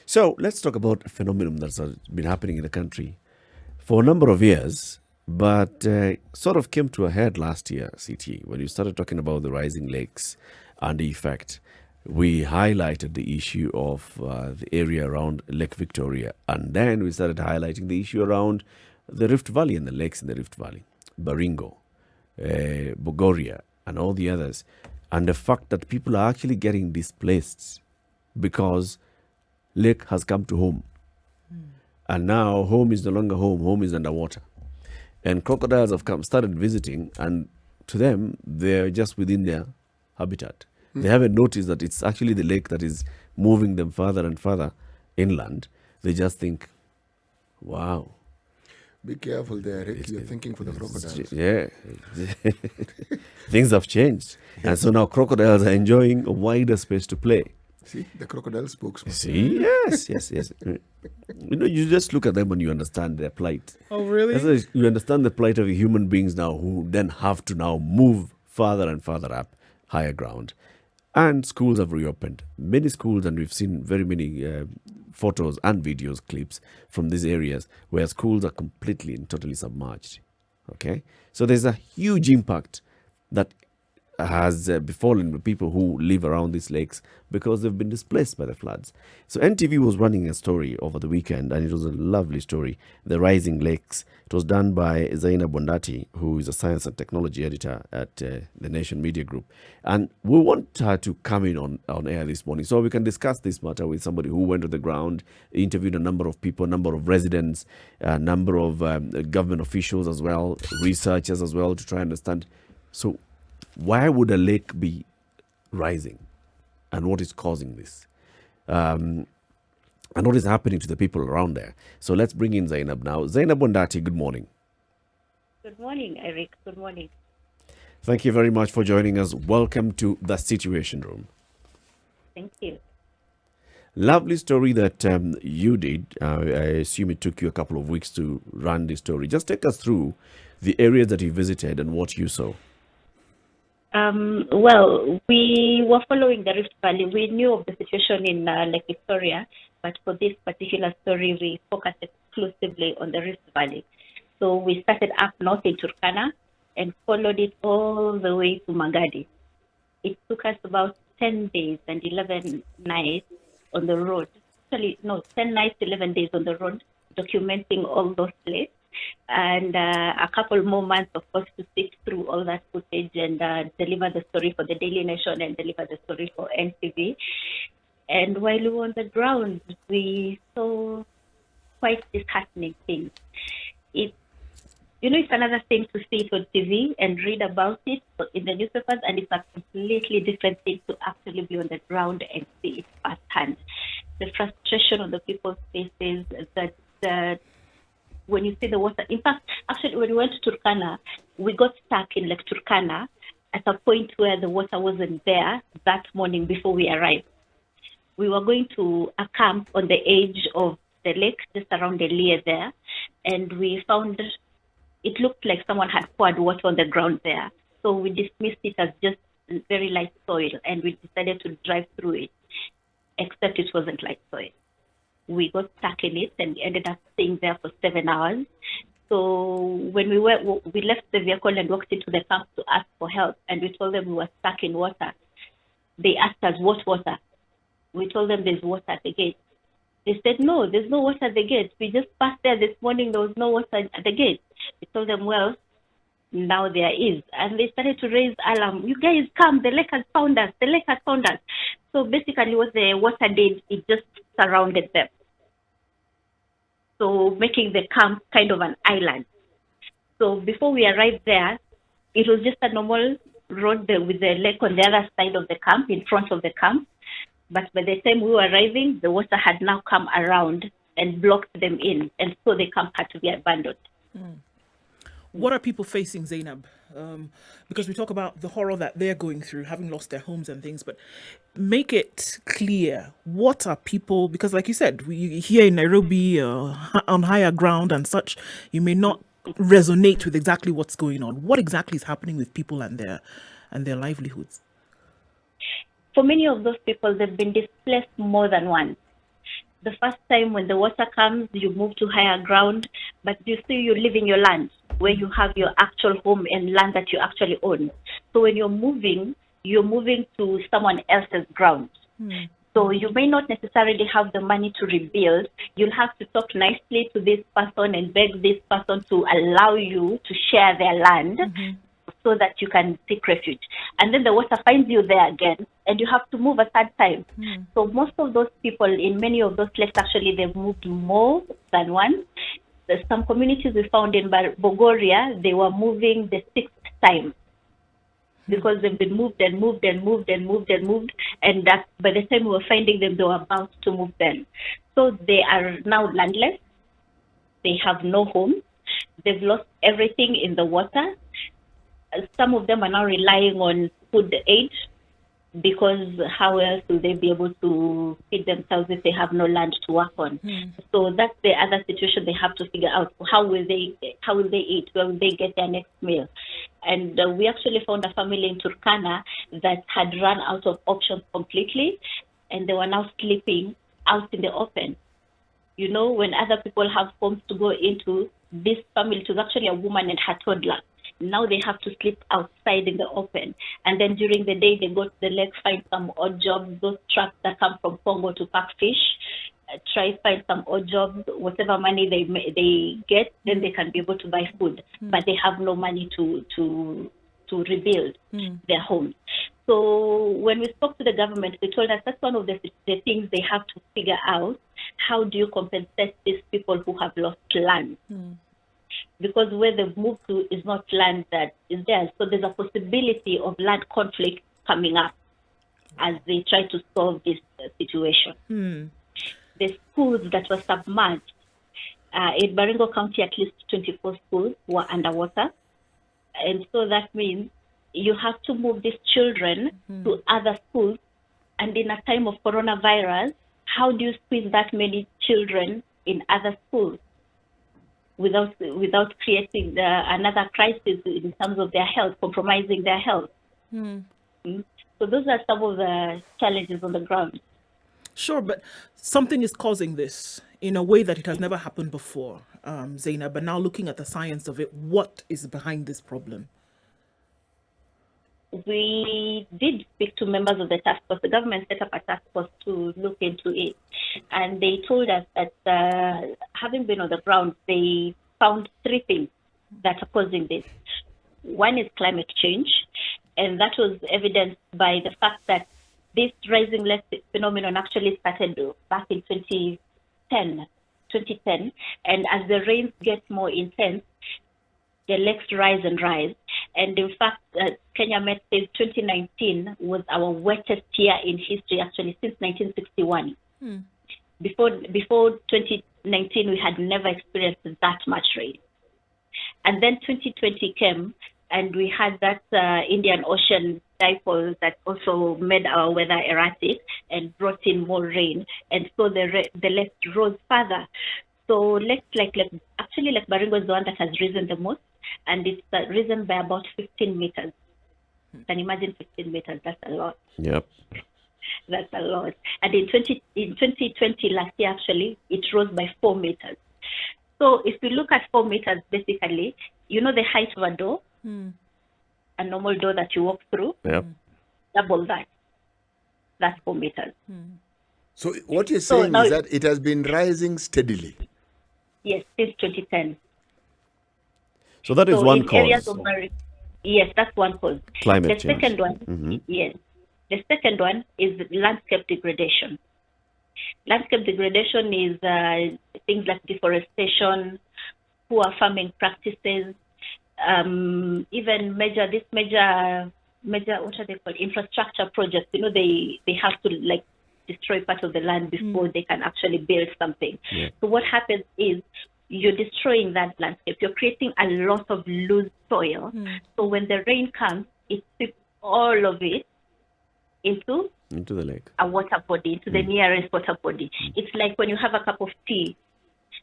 So let's talk about a phenomenon that's been happening in the country for a number of years, but sort of came to a head last year, CT, when you started talking about the rising lakes and the effect. We highlighted the issue of the area around Lake Victoria, and then we started highlighting the issue around the Rift Valley and the lakes in the Rift Valley, Baringo, Bogoria, and all the others, and the fact that people are actually getting displaced because lake has come to home. And now home is no longer home, home is underwater. And crocodiles have come, started visiting, and to them, they're just within their habitat. They haven't noticed that it's actually the lake that is moving them further and further inland. They just think, wow. Be careful there, Rick. You're thinking for the crocodiles. Yeah. Things have changed. And so now crocodiles are enjoying a wider space to play. See, the crocodile spokesman. See, yes. You just look at them and you understand their plight. Oh, really? That's why you understand the plight of human beings now who then have to now move further and further up higher ground. And schools have reopened. Many schools, and we've seen very many photos and videos, clips from these areas where schools are completely and totally submerged. Okay? So there's a huge impact that has befallen the people who live around these lakes because they've been displaced by the floods. So NTV was running a story over the weekend, and it was a lovely story, The Rising Lakes. It was done by Zeynab Wandati, who is a science and technology editor at the Nation Media Group. And we want her to come in on air this morning so we can discuss this matter with somebody who went to the ground, interviewed a number of people, a number of residents, a number of government officials as well, researchers as well, to try and understand. So why would a lake be rising, and what is causing this, and what is happening to the people around there? So let's bring in Zeynab now. Zeynab Wandati, good morning. Good morning, Eric. Good morning. Thank you very much for joining us. Welcome to the Situation Room. Thank you. Lovely story that you did. I assume it took you a couple of weeks to run this story. Just take us through the areas that you visited and what you saw. Well, we were following the Rift Valley. We knew of the situation in Lake Victoria, but for this particular story, we focused exclusively on the Rift Valley. So we started up north in Turkana and followed it all the way to Magadi. It took us about 10 days and 11 nights on the road. Actually, no, 10 nights, 11 days on the road, documenting all those places. And a couple more months, of course, to sift through all that footage and deliver the story for the Daily Nation and deliver the story for NTV. And while we were on the ground, we saw quite disheartening things. It's another thing to see it on TV and read about it in the newspapers, and it's a completely different thing to actually be on the ground and see it firsthand. The frustration on the people's faces, that when you see the water. In fact, actually, when we went to Turkana, we got stuck in Lake Turkana at a point where the water wasn't there that morning before we arrived. We were going to a camp on the edge of the lake, just around the Lear there, and we found it looked like someone had poured water on the ground there. So we dismissed it as just very light soil, and we decided to drive through it, except it wasn't light soil. We got stuck in it and ended up staying there for 7 hours. So when we left the vehicle and walked into the camp to ask for help, and we told them we were stuck in water. They asked us, what water? We told them there's water at the gate. They said, no, there's no water at the gate. We just passed there this morning, there was no water at the gate. We told them, well, now there is. And they started to raise alarm. You guys come, the lake has found us, the lake has found us. So basically what the water did, it just surrounded them. So making the camp kind of an island. So before we arrived there, it was just a normal road with the lake on the other side of the camp, in front of the camp. But by the time we were arriving, the water had now come around and blocked them in. And so the camp had to be abandoned. What are people facing, Zeynab? Because we talk about the horror that they're going through, having lost their homes and things, but make it clear. What are people, because like you said, we here in Nairobi, on higher ground and such, you may not resonate with exactly what's going on. What exactly is happening with people and their livelihoods? For many of those people, they've been displaced more than once. the first time when the water comes, you move to higher ground, but you still you're leaving your land where you have your actual home and land that you actually own. So when you're moving to someone else's ground. So you may not necessarily have the money to rebuild. You'll have to talk nicely to this person and beg this person to allow you to share their land so that you can seek refuge. And then the water finds you there again, and you have to move a third time. So most of those people in many of those places, actually, they've moved more than once. There's some communities we found in Bogoria, they were moving the sixth time, because they've been moved and moved and moved and moved and moved, and that by the time we were finding them, they were about to move them. So they are now landless. They have no home. They've lost everything in the water. Some of them are now relying on food aid, because how else will they be able to feed themselves if they have no land to work on? So that's the other situation they have to figure out. How will they eat? Where will they get their next meal? And we actually found a family in Turkana that had run out of options completely, and they were now sleeping out in the open. You know, when other people have homes to go into, this family, it was actually a woman and her toddler. Now they have to sleep outside in the open. And then during the day, they go to the lake, find some odd jobs, those trucks that come from Congo to pack fish, try find some odd jobs, whatever money they get, then they can be able to buy food. But they have no money to rebuild their homes. So when we spoke to the government, they told us that's one of the things they have to figure out. How do you compensate these people who have lost land? Because where they've moved to is not land that is theirs. So there's a possibility of land conflict coming up as they try to solve this situation. The schools that were submerged, in Baringo County, at least 24 schools were underwater. And so that means you have to move these children to other schools. And in a time of coronavirus, how do you squeeze that many children in other schools without creating another crisis in terms of their health, compromising their health? So those are some of the challenges on the ground. Sure, but something is causing this in a way that it has never happened before, Zeynab. But now looking at the science of it, what is behind this problem? We did speak to members of the task force. The government set up a task force to look into it. And they told us that having been on the ground, they found three things that are causing this. One is climate change, and that was evidenced by the fact that this rising lake phenomenon actually started back in 2010. And as the rains get more intense, the lakes rise and rise. And in fact, Kenya Met says 2019 was our wettest year in history, actually, since 1961. Before 2019, we had never experienced that much rain. And then 2020 came, and we had that Indian Ocean dipole that also made our weather erratic and brought in more rain. And so the lake rose further. So lakes like Baringo is the one that has risen the most, and it's risen by about 15 meters. You can imagine 15 meters, that's a lot. Yep. That's a lot. And in 2020, last year, actually, it rose by 4 meters. So if we look at 4 meters, basically, you know the height of a door? A normal door that you walk through? Yep. Double that. That's 4 meters. So what you're saying is that it has been rising steadily. Yes, since 2010. So that is one cause. Yes, that's one cause. Climate the change. Second one, yes. The second one is landscape degradation. Landscape degradation is things like deforestation, poor farming practices, even major what are they called, infrastructure projects. You know, they have to destroy part of the land before they can actually build something. Yeah. So what happens is you're destroying that landscape. You're creating a lot of loose soil. So when the rain comes, it sweeps all of it into the lake, a water body, into the nearest water body. It's like when you have a cup of tea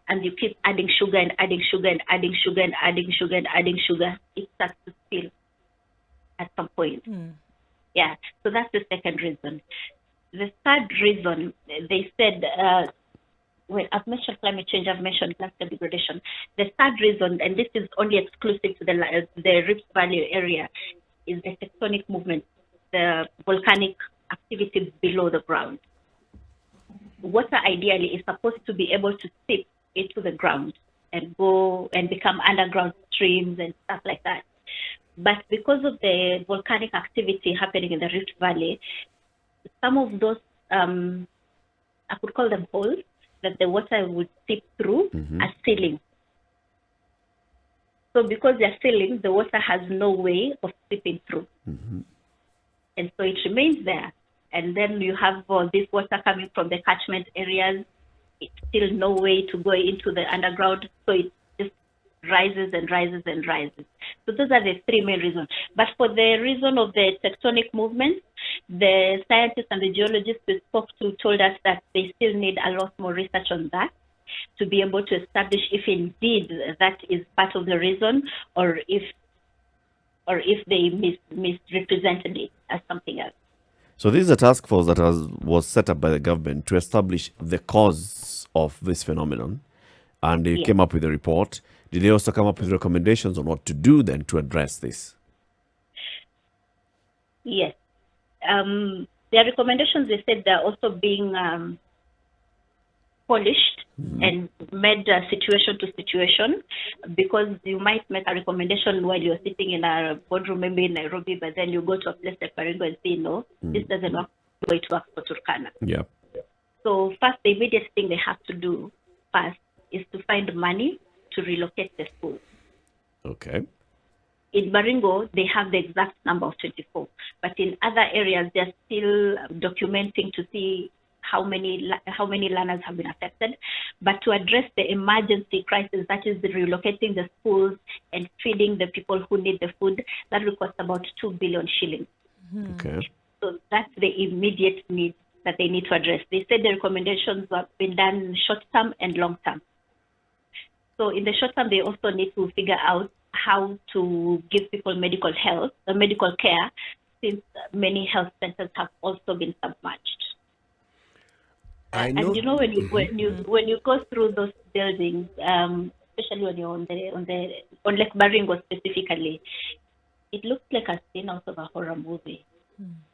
and you keep adding sugar and adding sugar and adding sugar and adding sugar and adding sugar, it starts to spill at some point. Yeah, so that's the second reason. The third reason, they said well, I've mentioned climate change, I've mentioned landscape degradation. The third reason, and this is only exclusive to the Rift Valley area, is the tectonic movement, the volcanic activity below the ground. Water ideally is supposed to be able to seep into the ground and go and become underground streams and stuff like that. But because of the volcanic activity happening in the Rift Valley, some of those, I could call them holes, that the water would seep through are sealing. So because they're sealing, the water has no way of seeping through. And so it remains there. And then you have this water coming from the catchment areas. It's still no way to go into the underground. So it just rises and rises and rises. So those are the three main reasons. But for the reason of the tectonic movements, the scientists and the geologists we spoke to told us that they still need a lot more research on that to be able to establish if indeed that is part of the reason, or if they misrepresented it as something else. So this is a task force that was set up by the government to establish the cause of this phenomenon, and they came up with a report. Did they also come up with recommendations on what to do then to address this? Yes. Their recommendations, they said, they're also being polished and made situation to situation, because you might make a recommendation while you're sitting in a boardroom, maybe in Nairobi, but then you go to a place like Baringo and say, no, this doesn't work the way it works for Turkana. Yeah. So first, the immediate thing they have to do first is to find money to relocate the school. Okay. In Baringo, they have the exact number of 24, but in other areas, they're still documenting to see how many learners have been affected. But to address the emergency crisis, that is the relocating the schools and feeding the people who need the food, that will cost about 2 billion shillings. Okay. So that's the immediate need that they need to address. They said the recommendations have been done short term and long term. So in the short term, they also need to figure out how to give people medical care, since many health centers have also been submerged. I know. And you know, when you go through those buildings, especially when you're on Lake Baringo specifically, it looks like a scene out of a horror movie,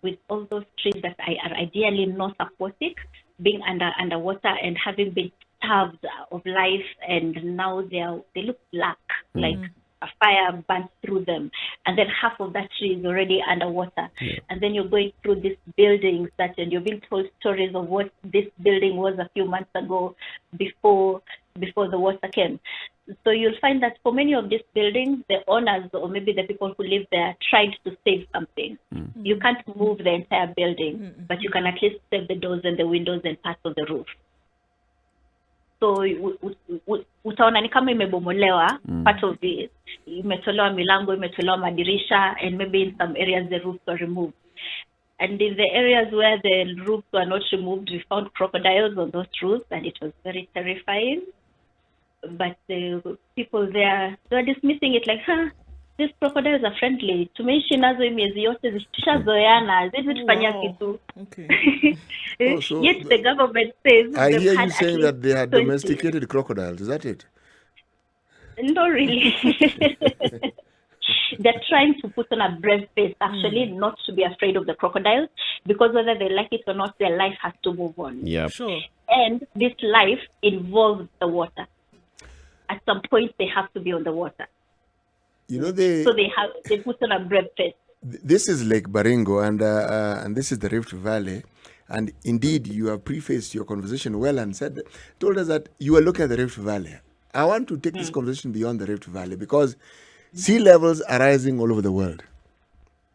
with all those trees that are ideally not aquatic being underwater and having been starved of life, and now they look black, like a fire burnt through them, and then half of that tree is already underwater. And then you're going through these buildings and you're being told stories of what this building was a few months ago before the water came. So you'll find that for many of these buildings, the owners or maybe the people who live there tried to save something. You can't move the entire building, but you can at least save the doors and the windows and parts of the roof. So utaona ni kama imebomolewa, part of it, imetolewa milango, imetolewa madirisha, and maybe in some areas the roofs were removed. And in the areas where the roofs were not removed, we found crocodiles on those roofs, and it was very terrifying. But the people there, they were dismissing it like, these crocodiles are friendly. Tumeishi nazo hii miezi yote, tushazoeana, zitufanyia kitu. Okay. So Yet the government says I they've hear had you saying at that they had 20. domesticated crocodiles. Is that it? No, really. They're trying to put on a brave face, actually, not to be afraid of the crocodiles, because whether they like it or not, their life has to move on. Yeah. Sure. And this life involves the water. At some point, they have to be on the water. You know, So they put on a brave face. this is Lake Baringo, and this is the Rift Valley. And indeed, you have prefaced your conversation well and told us that you are looking at the Rift Valley. I want to take this conversation beyond the Rift Valley, because sea levels are rising all over the world.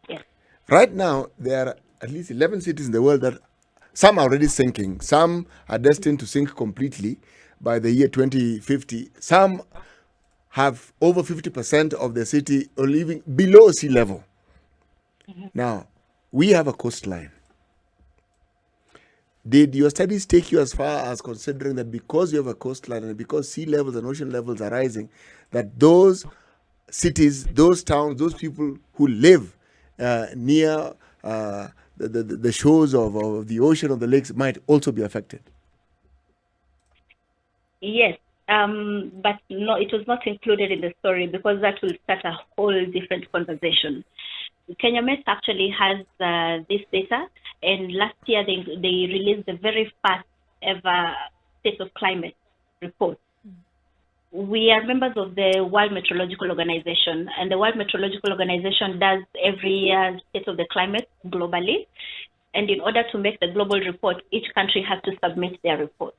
Yes. Right now, there are at least 11 cities in the world that some are already sinking. Some are destined to sink completely by the year 2050. Some have over 50% of the city or living below sea level. Now, we have a coastline. Did your studies take you as far as considering that because you have a coastline and because sea levels and ocean levels are rising, that those cities, those towns, those people who live near the shores of the ocean or the lakes might also be affected? Yes, but no, it was not included in the story because that will start a whole different conversation. Kenya Met actually has this data, and last year they released the very first ever state of climate report. We are members of the World Meteorological Organization, and the World Meteorological Organization does every year state of the climate globally. And in order to make the global report, each country has to submit their report.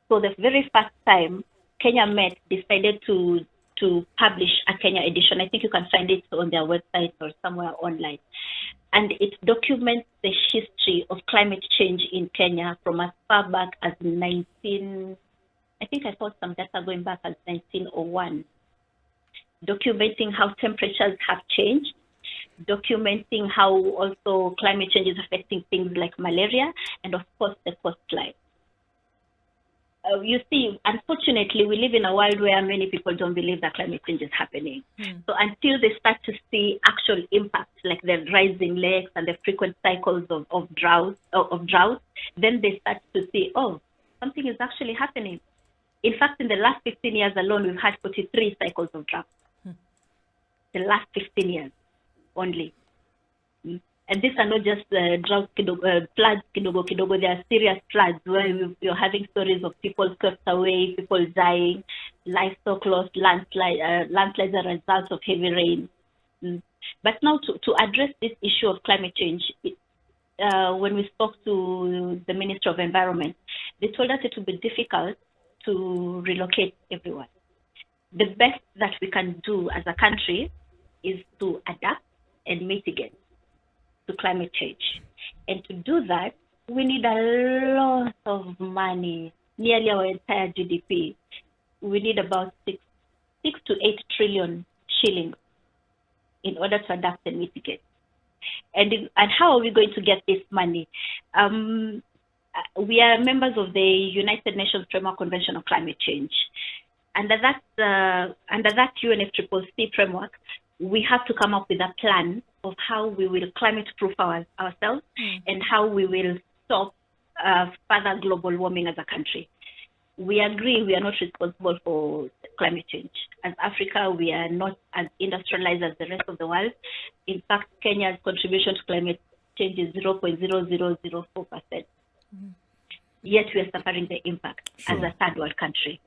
So the very first time, Kenya Met decided to publish a Kenya edition. I think you can find it on their website or somewhere online. And it documents the history of climate change in Kenya from as far back as I think I found some data going back as 1901, documenting how temperatures have changed, documenting how also climate change is affecting things like malaria, and of course the coastline. You see, unfortunately, we live in a world where many people don't believe that climate change is happening. So until they start to see actual impacts, like the rising lakes and the frequent cycles of drought, then they start to see, oh, something is actually happening. In fact, in the last 15 years alone, we've had 43 cycles of drought. The last 15 years only. And these are not just droughts, floods, kidogo. They are serious floods where you're having stories of people swept away, people dying, livestock lost, landslides as a result of heavy rain. But now to address this issue of climate change, when we spoke to the Ministry of Environment, they told us it would be difficult to relocate everyone. The best that we can do as a country is to adapt and mitigate to climate change. And to do that, we need a lot of money, nearly our entire GDP. We need about 6 to 8 trillion shillings in order to adapt and mitigate. And how are we going to get this money? We are members of the United Nations Framework Convention on Climate Change. Under that UNFCCC framework, we have to come up with a plan of how we will climate-proof ourselves and how we will stop further global warming as a country. We agree we are not responsible for climate change. As Africa, we are not as industrialized as the rest of the world. In fact, Kenya's contribution to climate change is 0.0004%. Yet we are suffering the impact as a third world country.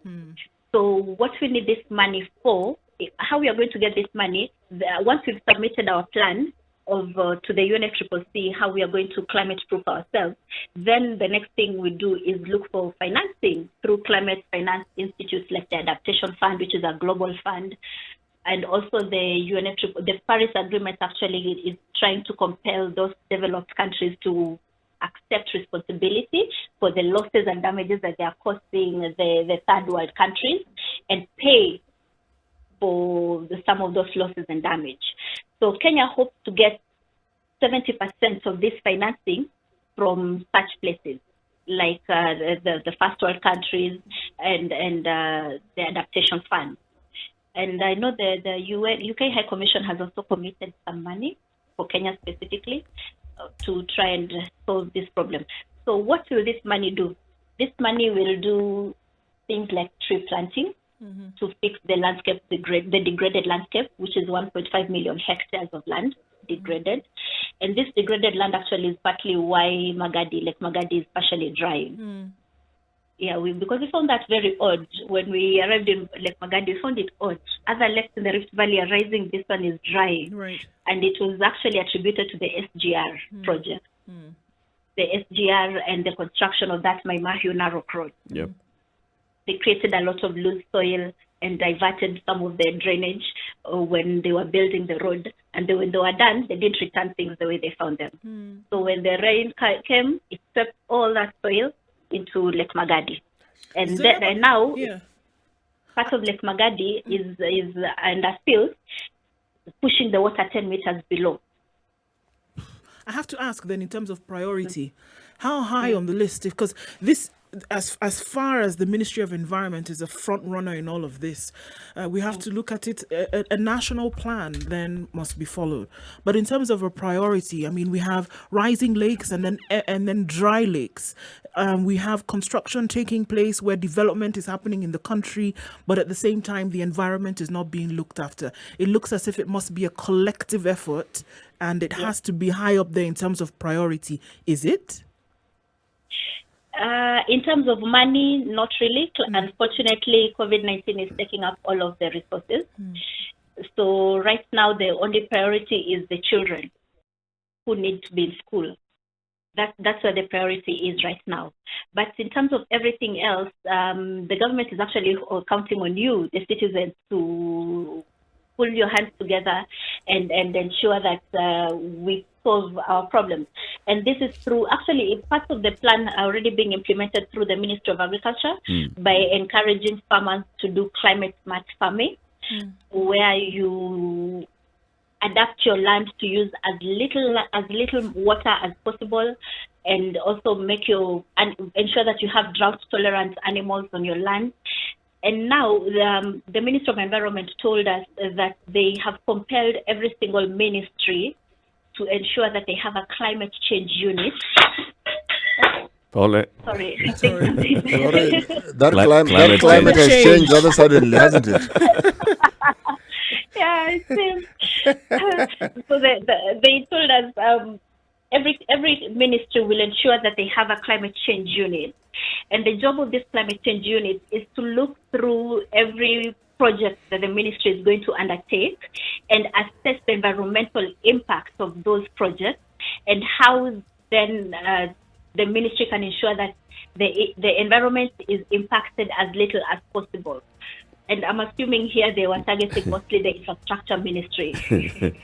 So what we need this money for, how we are going to get this money, once we've submitted our plan to the UNFCCC, how we are going to climate-proof ourselves, then the next thing we do is look for financing through climate finance institutes like the Adaptation Fund, which is a global fund, and also the Paris Agreement actually is trying to compel those developed countries to accept responsibility for the losses and damages that they are causing the third world countries and pay for some of those losses and damage. So Kenya hopes to get 70% of this financing from such places like the first world countries and the Adaptation Fund. And I know the UK High Commission has also committed some money for Kenya specifically to try and solve this problem. So what will this money do? This money will do things like tree planting to fix the landscape, the degraded landscape, which is 1.5 million hectares of land degraded. And this degraded land actually is partly why Lake Magadi is partially drying. Yeah, because we found that very odd. When we arrived in Lake Magadi, we found it odd. Other lakes in the Rift Valley are rising, this one is drying. Right. And it was actually attributed to the SGR project. The SGR and the construction of that Maimahiu Narok Road. Yep. They created a lot of loose soil and diverted some of the drainage when they were building the road. And then when they were done, they didn't return things the way they found them. So when the rain came, it swept all that soil into Lake Magadi. And now part of Lake Magadi is under silt, pushing the water 10 meters below. I have to ask then, in terms of priority, how high on the list? Because this as far as the Ministry of Environment is a front runner in all of this, we have to look at it. A national plan then must be followed. But in terms of a priority, I mean, we have rising lakes and then dry lakes. We have construction taking place where development is happening in the country, but at the same time, the environment is not being looked after. It looks as if it must be a collective effort, and it has to be high up there in terms of priority. Is it? In terms of money, not really. Unfortunately, COVID-19 is taking up all of the resources. So right now, the only priority is the children who need to be in school. That's where the priority is right now. But in terms of everything else, the government is actually counting on you, the citizens, to pull your hands together and ensure that we solve our problems. And this is through, actually, parts of the plan are already being implemented through the Ministry of Agriculture by encouraging farmers to do climate smart farming, where you adapt your land to use as little water as possible, and also ensure that you have drought tolerant animals on your land. And now the Ministry of Environment told us that they have compelled every single ministry to ensure that they have a climate change unit. Paula, Sorry. That climate has changed rather suddenly, hasn't it? Yeah, it seems. So they told us every ministry will ensure that they have a climate change unit. And the job of this climate change unit is to look through every project that the ministry is going to undertake and assess the environmental impacts of those projects, and how then the ministry can ensure that the environment is impacted as little as possible. And I'm assuming here they were targeting mostly the infrastructure ministry.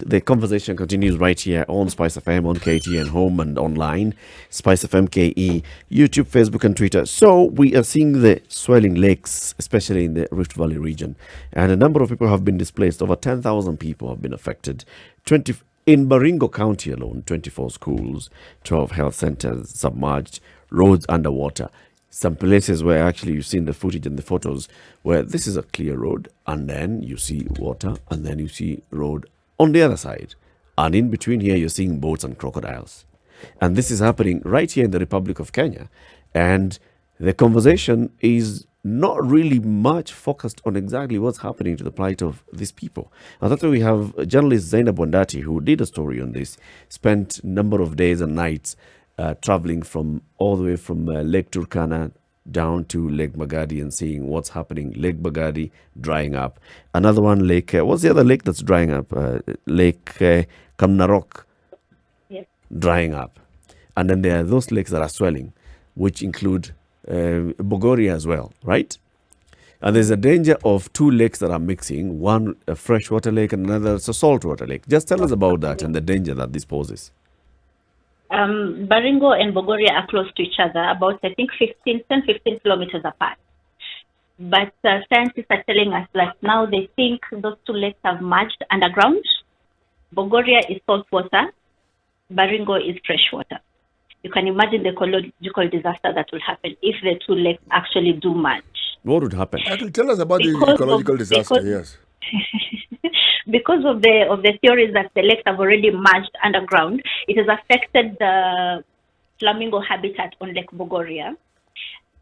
The conversation continues right here on Spice FM, on KTN Home and online, Spice FM KE, YouTube, Facebook and Twitter. So we are seeing the swelling lakes, especially in the Rift Valley region. And a number of people have been displaced. Over 10,000 people have been affected. In Baringo County alone, 24 schools, 12 health centers submerged, roads underwater. Some places where actually you've seen the footage and the photos where this is a clear road, and then you see water, and then you see road on the other side. And in between here, you're seeing boats and crocodiles. And this is happening right here in the Republic of Kenya. And the conversation is not really much focused on exactly what's happening to the plight of these people. And that's why we have journalist Zeynab Wandati, who did a story on this, spent a number of days and nights traveling from all the way from Lake Turkana down to Lake Magadi and seeing what's happening. Lake Magadi drying up. Another one, Lake, what's the other lake that's drying up? Lake Kamnarok drying up. And then there are those lakes that are swelling, which include Bogoria as well, right? And there's a danger of two lakes that are mixing, one a freshwater lake and another is a saltwater lake. Just tell us about that and the danger that this poses. Baringo and Bogoria are close to each other, about, I think, 15 kilometers apart. But scientists are telling us that now they think those two lakes have merged underground. Bogoria is saltwater, Baringo is freshwater. You can imagine the ecological disaster that will happen if the two lakes actually do merge. What would happen? Tell us about the ecological disaster, yes. Because of the theories that the lakes have already merged underground, it has affected the flamingo habitat on Lake Bogoria,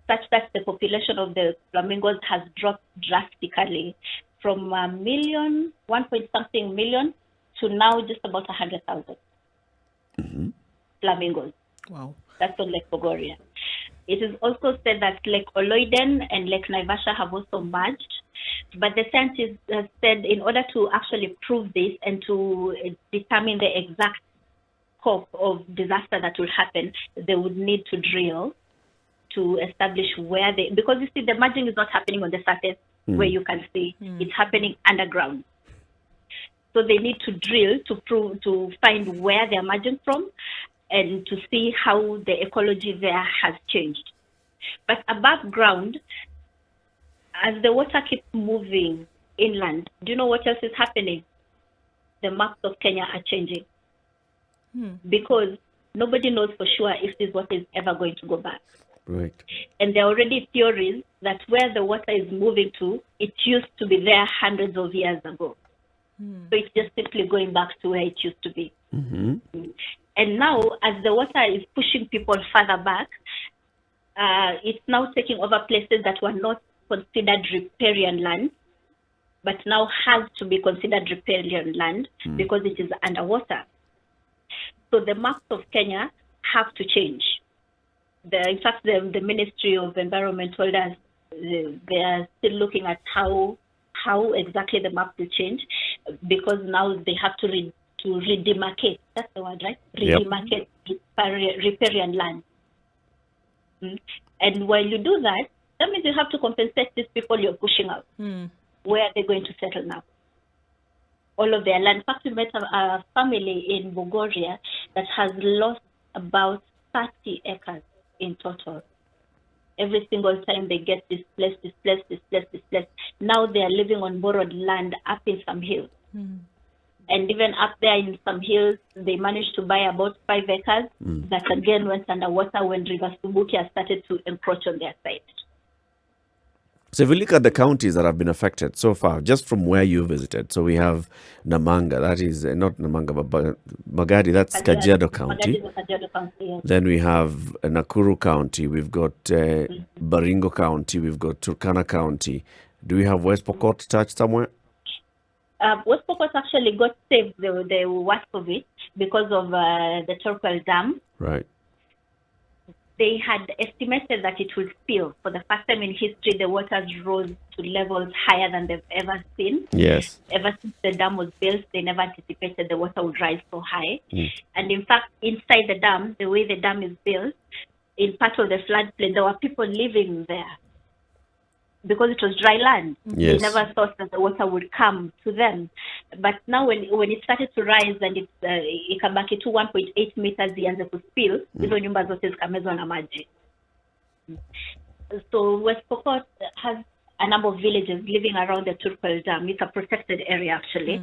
such that the population of the flamingos has dropped drastically from 1.something million to now just about 100,000 flamingos. Wow. That's on Lake Bogoria. It is also said that Lake Oloiden and Lake Naivasha have also merged. But the scientists have said in order to actually prove this and to determine the exact scope of disaster that will happen, they would need to drill to establish where because you see the merging is not happening on the surface where you can see. It's happening underground. So they need to drill to find where they're merging from and to see how the ecology there has changed. But above ground, as the water keeps moving inland, do you know what else is happening? The maps of Kenya are changing. Because nobody knows for sure if this water is ever going to go back. Right. And there are already theories that where the water is moving to, it used to be there hundreds of years ago. So it's just simply going back to where it used to be. And now, as the water is pushing people further back, it's now taking over places that were not considered riparian land, but now has to be considered riparian land because it is underwater. So the maps of Kenya have to change. In fact, the Ministry of Environment told us they are still looking at how exactly the map will change, because now they have to redemarcate. That's the word, right? Redemarcate riparian land. And while you do that, that means you have to compensate these people you're pushing out. Where are they going to settle now? All of their land. In fact, we met a family in Bogoria that has lost about 30 acres in total. Every single time they get displaced. Now they are living on borrowed land up in some hills. And even up there in some hills, they managed to buy about 5 acres that again went underwater when River Subukia started to encroach on their side. So if we look at the counties that have been affected so far, just from where you visited, so we have Namanga, that is not Namanga, but Magadi, that's Kajiado County. Magadi is Kajiado County, yes. Then we have Nakuru County, we've got Baringo County, we've got Turkana County. Do we have West Pokot touched somewhere? West Pokot actually got saved the worst of it because of the Torquay Dam. Right. They had estimated that it would spill. For the first time in history, the waters rose to levels higher than they've ever seen. Yes. Ever since the dam was built, they never anticipated the water would rise so high. And in fact, inside the dam, the way the dam is built, in part of the floodplain, there were people living there because it was dry land. Yes. They never thought that the water would come to them. But now when it started to rise and ikabaki to 1.8 meters ianze kuspill, hizo nyumba zote zikamezwa na maji. So West Pokot has a number of villages living around the Turquay Dam. It's a protected area actually.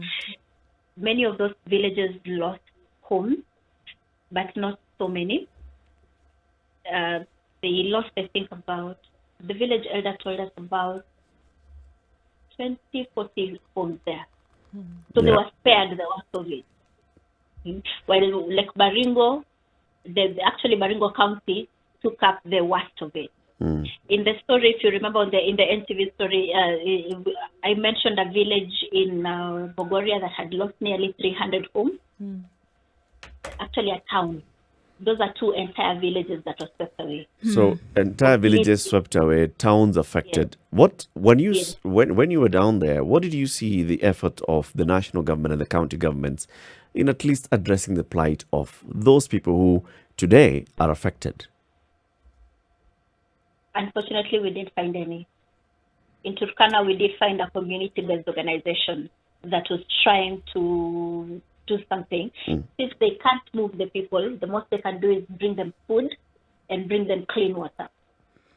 Many of those villages lost homes, but not so many. They lost, I think, the village elder told us about 40 homes there. So they were spared the worst of it. While like Baringo, actually Baringo County took up the worst of it. In the story, if you remember in the NTV story, I mentioned a village in Bogoria that had lost nearly 300 homes. Actually a town. Those are 2 entire villages that were swept away. So entire villages swept away, towns affected. What when you were down there, what did you see the effort of the national government and the county governments in at least addressing the plight of those people who today are affected? Unfortunately, we didn't find any. In Turkana, we did find a community-based organization that was trying to do something. If they can't move the people, the most they can do is bring them food and bring them clean water.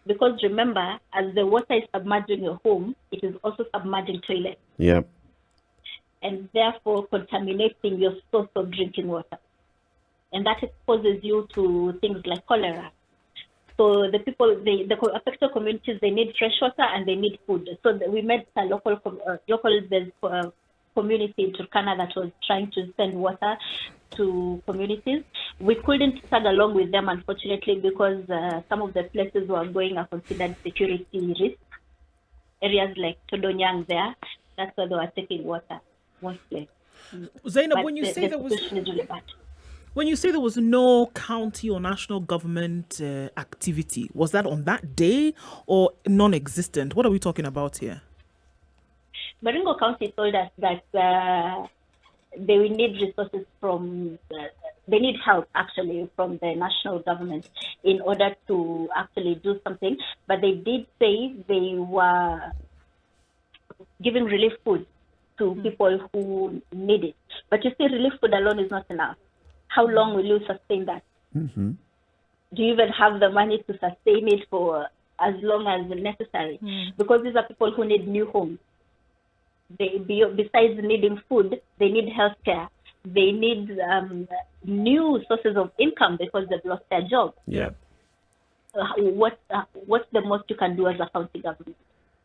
Because remember, as the water is submerging your home, it is also submerging toilets. Yeah. And therefore contaminating your source of drinking water. And that exposes you to things like cholera. So the people, the affected communities, they need fresh water and they need food. So we met a local community in Turkana that was trying to send water to communities. We couldn't tag along with them, unfortunately, because some of the places we were going are considered security risk. Areas like Todonyang there, that's where they were taking water mostly. Zaynab, when you say there was no county or national government activity, was that on that day or non-existent? What are we talking about here? Baringo County told us that they will need resources they need help actually from the national government in order to actually do something. But they did say they were giving relief food to people who need it. But you see, relief food alone is not enough. How long will you sustain that? Do you even have the money to sustain it for as long as necessary? Because these are people who need new homes. Besides needing food, they need healthcare. They need new sources of income because they've lost their job. Yeah. what's the most you can do as a county government.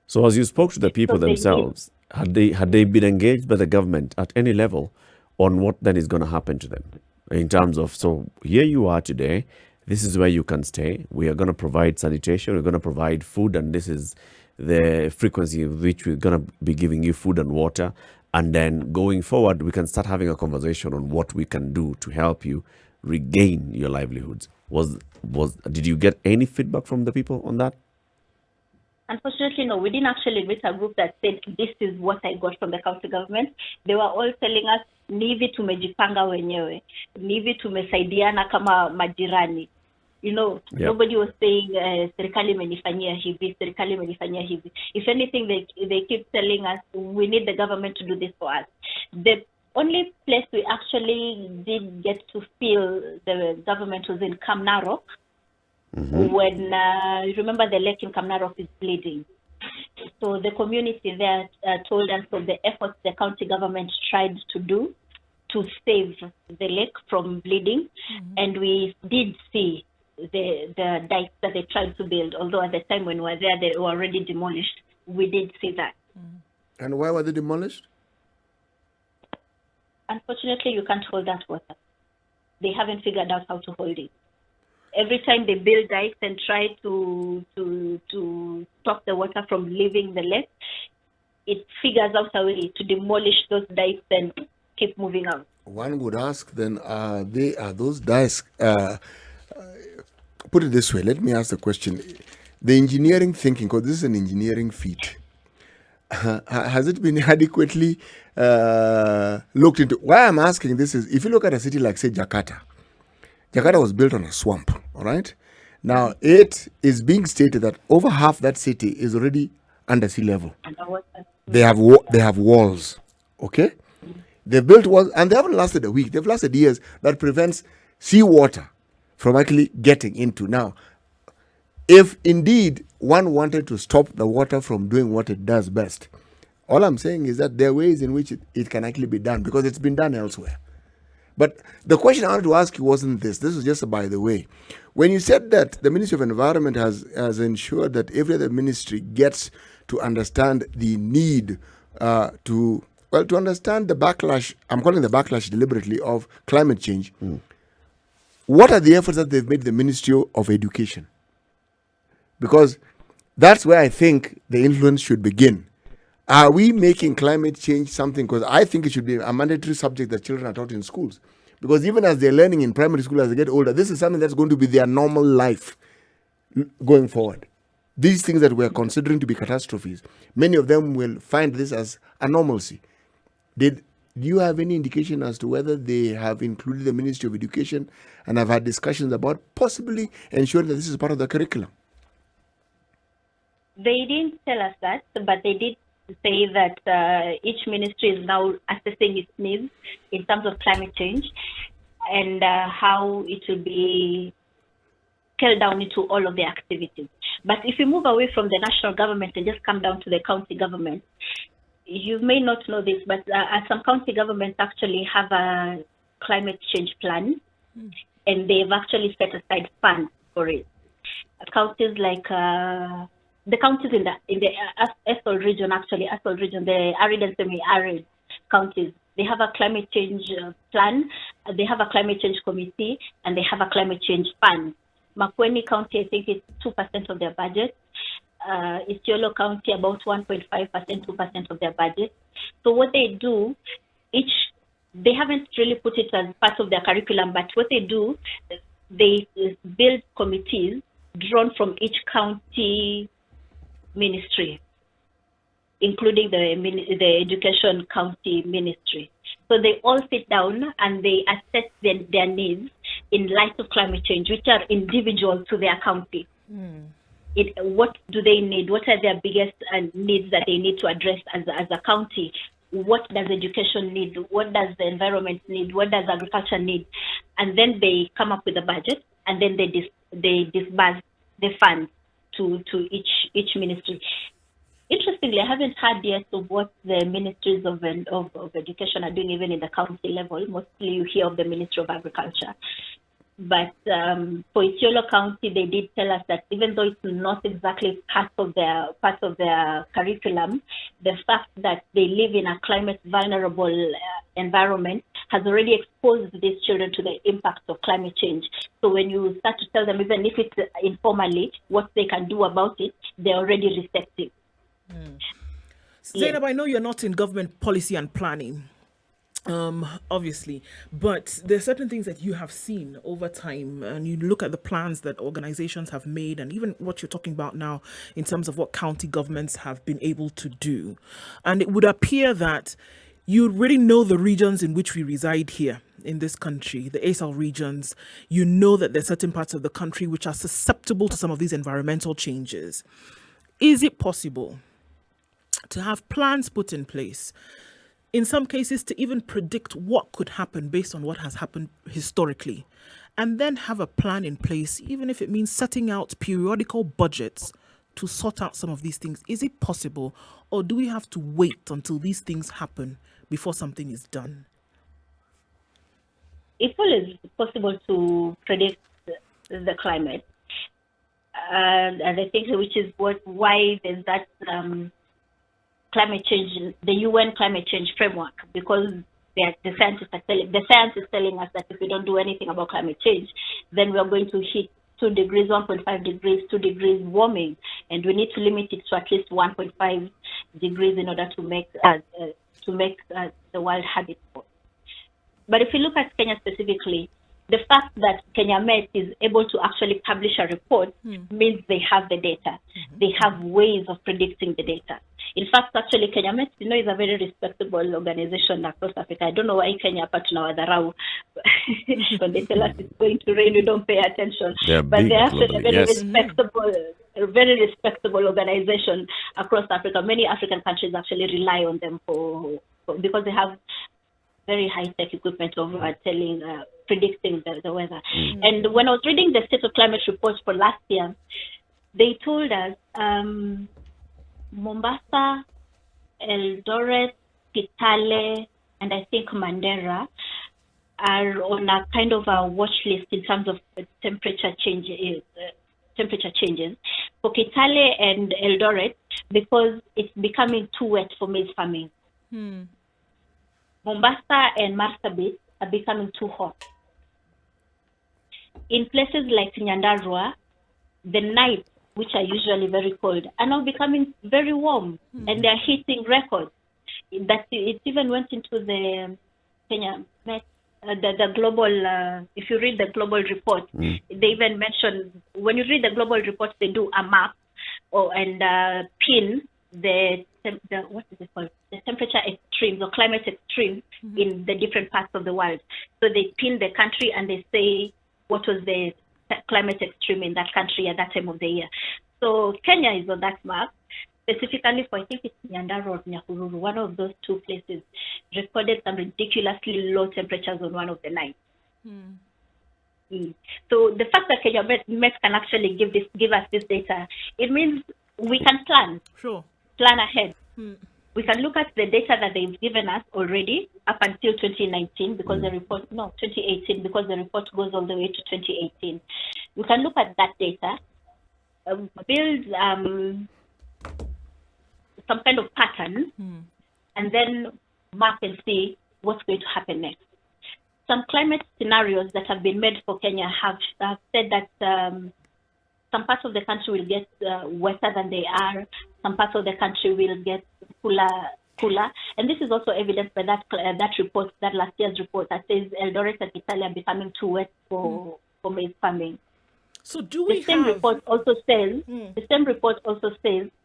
So, as you spoke to the people So they did. themselves, had they been engaged by the government at any level on what then is going to happen to them in terms of, so here you are today, this is where you can stay. We are going to provide sanitation, we're going to provide food, and this is the frequency with which we're going to be giving you food and water. And then going forward, we can start having a conversation on what we can do to help you regain your livelihoods. Did you get any feedback from the people on that? Unfortunately, no, we didn't actually meet a group that said, this is what I got from the county government. They were all telling us, ni hivi tumejipanga wenyewe, ni hivi tumesaidiana kama majirani. You know, nobody was saying, serikali imenifanyia hivi, serikali imenifanyia hivi. If anything, they keep telling us, we need the government to do this for us. The only place we actually did get to feel the government was in Kamnarok, when remember the lake in Kamnarok is bleeding. So the community there told us of the efforts the county government tried to do to save the lake from bleeding, and we did see the dikes that they tried to build, although at the time when we were there they were already demolished. We did see that. And why were they demolished? Unfortunately, you can't hold that water. They haven't figured out how to hold it. Every time they build dikes and try to stop the water from leaving the lake, it figures out a way to demolish those dikes and keep moving out. One would ask then, are those dikes, put it this way, let me ask the question. The engineering thinking, because this is an engineering feat, has it been adequately looked into? Why I'm asking this is, if you look at a city like, say, Jakarta was built on a swamp, all right? Now, it is being stated that over half that city is already under sea level. They have walls, okay? They built walls, and they haven't lasted a week. They've lasted years. That prevents seawater from actually getting into. Now, if indeed one wanted to stop the water from doing what it does best, all I'm saying is that there are ways in which it can actually be done, because it's been done elsewhere. But the question I wanted to ask you wasn't this. This was just a by the way. When you said that the Ministry of Environment has ensured that every other ministry gets to understand the need to understand the backlash, I'm calling the backlash deliberately, of climate change, what are the efforts that they've made the Ministry of Education? Because that's where I think the influence should begin. Are we making climate change something? Because I think it should be a mandatory subject that children are taught in schools. Because even as they're learning in primary school, as they get older, this is something that's going to be their normal life going forward. These things that we're considering to be catastrophes, many of them will find this as a normalcy. Do you have any indication as to whether they have included the Ministry of Education and have had discussions about possibly ensuring that this is part of the curriculum? They didn't tell us that, but they did say that each ministry is now assessing its needs in terms of climate change and how it will be scaled down into all of the activities. But if you move away from the national government and just come down to the county government, you may not know this, but some county governments actually have a climate change plan, and they've actually set aside funds for it. Counties like the counties in the Asol region, the arid and semi-arid counties, they have a climate change plan, they have a climate change committee, and they have a climate change fund. Makueni County, I think it's 2% of their budget. Isiolo County, about 1.5%, 2% of their budget. So what they do, they haven't really put it as part of their curriculum, but what they do, they build committees drawn from each county ministry, including the education county ministry. So they all sit down and they assess their needs in light of climate change, which are individual to their county. What do they need? What are their biggest needs that they need to address as a county? What does education need? What does the environment need? What does agriculture need? And then they come up with a budget, and then they disburse the funds to each ministry. Interestingly, I haven't heard yet of what the ministries of education are doing, even in the county level. Mostly you hear of the Ministry of Agriculture. But for Isiolo County, they did tell us that even though it's not exactly part of their curriculum, the fact that they live in a climate vulnerable environment has already exposed these children to the impacts of climate change. So when you start to tell them, even if it's informally, what they can do about it, they're already receptive. Zeynab, I know you're not in government policy and planning, obviously, but there are certain things that you have seen over time, and you look at the plans that organizations have made, and even what you're talking about now in terms of what county governments have been able to do. And it would appear that you really know the regions in which we reside here in this country, the ASAL regions. You know that there are certain parts of the country which are susceptible to some of these environmental changes. Is it possible to have plans put in place, in some cases to even predict what could happen based on what has happened historically, and then have a plan in place, even if it means setting out periodical budgets to sort out some of these things? Is it possible, or do we have to wait until these things happen before something is done? It's always possible to predict the climate, and I think which is why there's that climate change, the UN climate change framework, because the science is telling us that if we don't do anything about climate change, then we are going to hit 2 degrees, 1.5 degrees, 2 degrees warming, and we need to limit it to at least 1.5 degrees in order to make the world habitable. But if you look at Kenya specifically, the fact that Kenya Met is able to actually publish a report means they have the data. They have ways of predicting the data. In fact, actually, Kenya Met, is a very respectable organization across Africa. I don't know why Kenya partner Wadarau, when they tell us it's going to rain, we don't pay attention. But they're actually a very respectable organization across Africa. Many African countries actually rely on them because they have very high-tech equipment of predicting the weather. And when I was reading the State of Climate report for last year, they told us Mombasa, Eldoret, Kitale, and I think Mandera are on a kind of a watch list in terms of temperature changes. For Kitale and Eldoret, because it's becoming too wet for maize farming. Mombasa and Marsabit are becoming too hot. In places like Nyandarua, the nights, which are usually very cold, are now becoming very warm, and they're hitting records. That it even went into the Kenya Met, the global. If you read the global report, they even mention, when you read the global report, they do a map and pin the what is it called? The temperature extremes or climate extremes in the different parts of the world. So they pin the country and they say what was the climate extreme in that country at that time of the year. So Kenya is on that map, specifically for, I think it's Nyandarua or Nyahururu, one of those two places, recorded some ridiculously low temperatures on one of the nights. So the fact that Kenya Met can actually give us this data, it means we can plan. Sure. Plan ahead. We can look at the data that they've given us already up until 2019, because 2018, because the report goes all the way to 2018. We can look at that data, build some kind of pattern, and then map and see what's going to happen next. Some climate scenarios that have been made for Kenya have said that some parts of the country will get wetter than they are. Some parts of the country will get cooler. And this is also evidenced by that report, that last year's report, that says Eldoret and Italy are becoming too wet for maize farming. So the same report also says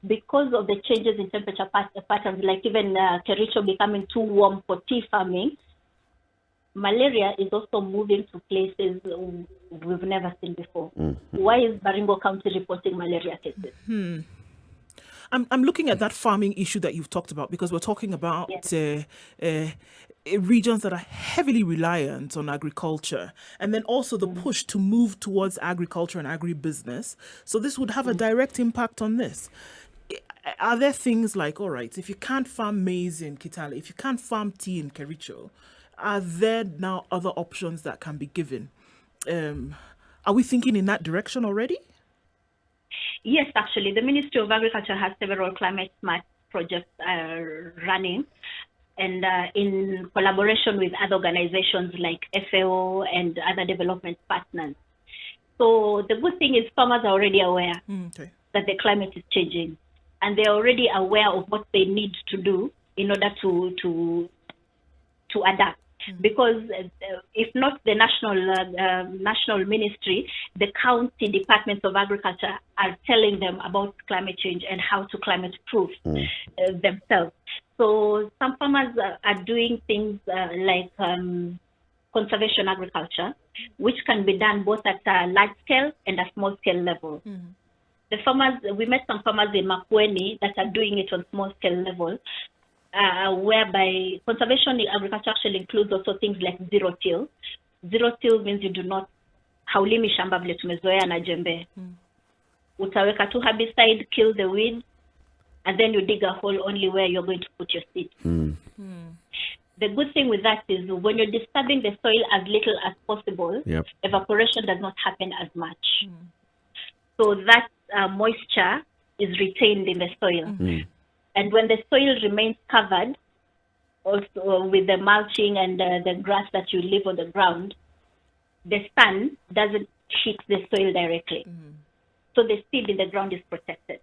because of the changes in temperature patterns, like even Kericho becoming too warm for tea farming, malaria is also moving to places we've never seen before. Why is Baringo County reporting malaria cases? I'm looking at that farming issue that you've talked about, because we're talking about regions that are heavily reliant on agriculture, and then also the push to move towards agriculture and agribusiness. So this would have a direct impact on this. Are there things like, all right, if you can't farm maize in Kitale, if you can't farm tea in Kericho, are there now other options that can be given? Are we thinking in that direction already? Yes, actually, the Ministry of Agriculture has several climate smart projects running, and in collaboration with other organizations like FAO and other development partners. So the good thing is farmers are already aware that the climate is changing, and they're already aware of what they need to do in order to adapt. Because if not the national ministry, the county departments of agriculture are telling them about climate change and how to climate proof themselves. So some farmers are doing things like conservation agriculture, which can be done both at a large scale and a small scale level. The farmers, we met some farmers in Makueni that are doing it on small scale level. Whereby conservation agriculture actually includes also things like zero till. Zero till means you do not haulimi shamba vile tumezoea na jembe. Utaweka tu herbicide, kill the weeds, and then you dig a hole only where you're going to put your seed. The good thing with that is when you're disturbing the soil as little as possible, evaporation does not happen as much. So that moisture is retained in the soil. And when the soil remains covered, also with the mulching and the grass that you leave on the ground, the sun doesn't hit the soil directly. So the seed in the ground is protected.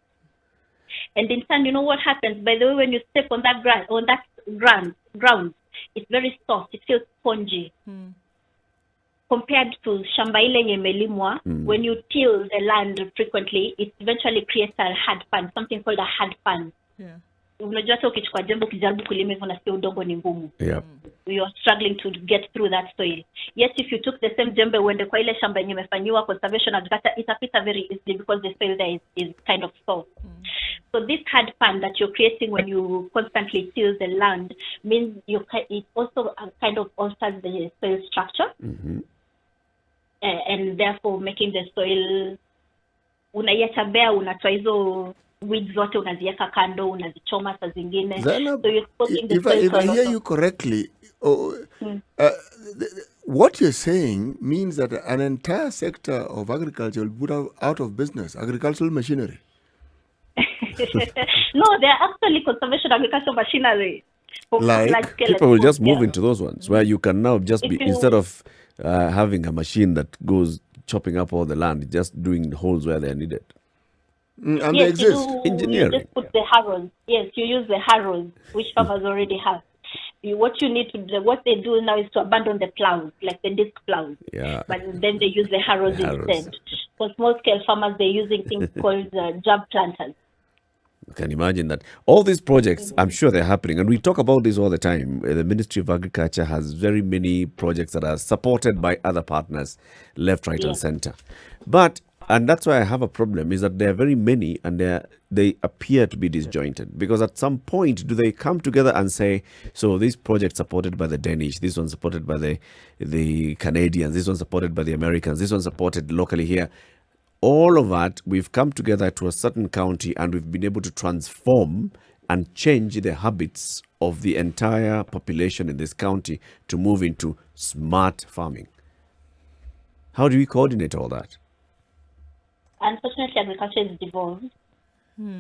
And in turn, you know what happens? By the way, when you step on that ground, it's very soft. It feels spongy. Compared to shamba ile yenye imelimwa, when you till the land frequently, it eventually creates a hard pan, something called a hard pan. Unajua hata ukichukua jembe ukijaribu kulima hivyo nasikia udongo ni ngumu. You are struggling to get through that soil. Yet if you took the same jembe uende kwa ile shamba yenye imefanyiwa conservation agriculture, itapita very easily because the soil there is kind of soft. So this hard pan that you're creating when you constantly till the land means it also kind of alters the soil structure. And therefore making the soil unaiacha bare, unatoa hizo weeds zote unaziweka kando, unazichoma saa zingine. Zeynab, So you're exposing the if soil I hear you correctly, what you're saying means that an entire sector of agriculture will put out of business agricultural machinery. No, they're actually conservation agricultural machinery. Like people will just move into those ones where you can now just be, instead of having a machine that goes chopping up all the land, just doing holes where they're needed. And they Yes, exist. Engineering. you just put the harrows. Yes, you use the harrows, which farmers already have. What you need to do, what they do now is to abandon the plows, like the disc plows. But then they use the harrows instead. For small scale farmers, they're using things called jab planters. You can imagine that. All these projects, I'm sure they're happening. And we talk about this all the time. The Ministry of Agriculture has very many projects that are supported by other partners, left, right, and center. And that's why I have a problem, is that there are very many and they appear to be disjointed. Because at some point, do they come together and say, so this project supported by the Danish, this one supported by the Canadians, this one supported by the Americans, this one supported locally here. All of that, we've come together to a certain county and we've been able to transform and change the habits of the entire population in this county to move into smart farming. How do we coordinate all that? Unfortunately, agriculture is devolved.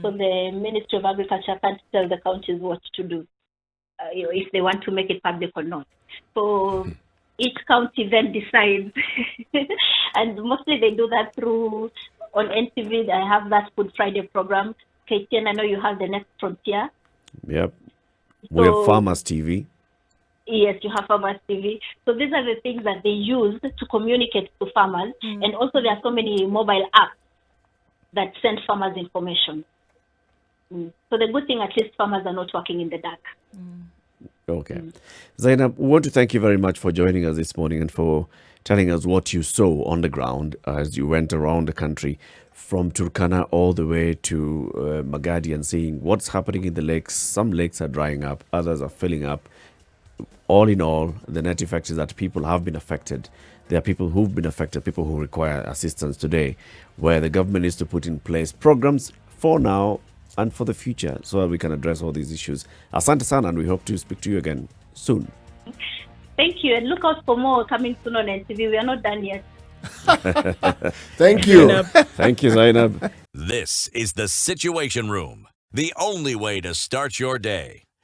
So the Ministry of Agriculture can't tell the counties what to do, if they want to make it public or not. So each county then decides, and mostly they do that through, on NTV, I have that Food Friday program. KTN, I know you have the Next Frontier. Yep. We have Farmers TV. Yes, you have Farmers TV. So these are the things that they use to communicate to farmers. And also there are so many mobile apps that send farmers information. So the good thing, at least farmers are not working in the dark. Okay. Zeynab, we want to thank you very much for joining us this morning and for telling us what you saw on the ground as you went around the country from Turkana all the way to Magadi and seeing what's happening in the lakes. Some lakes are drying up, others are filling up. All in all, the net effect is that people have been affected. There are people who've been affected, people who require assistance today, where the government needs to put in place programs for now and for the future so that we can address all these issues. Asante sana, and we hope to speak to you again soon. Thank you, and look out for more coming soon on NTV. We are not done yet. Thank you. Zeynab. Thank you, Zainab. This is the Situation Room, the only way to start your day.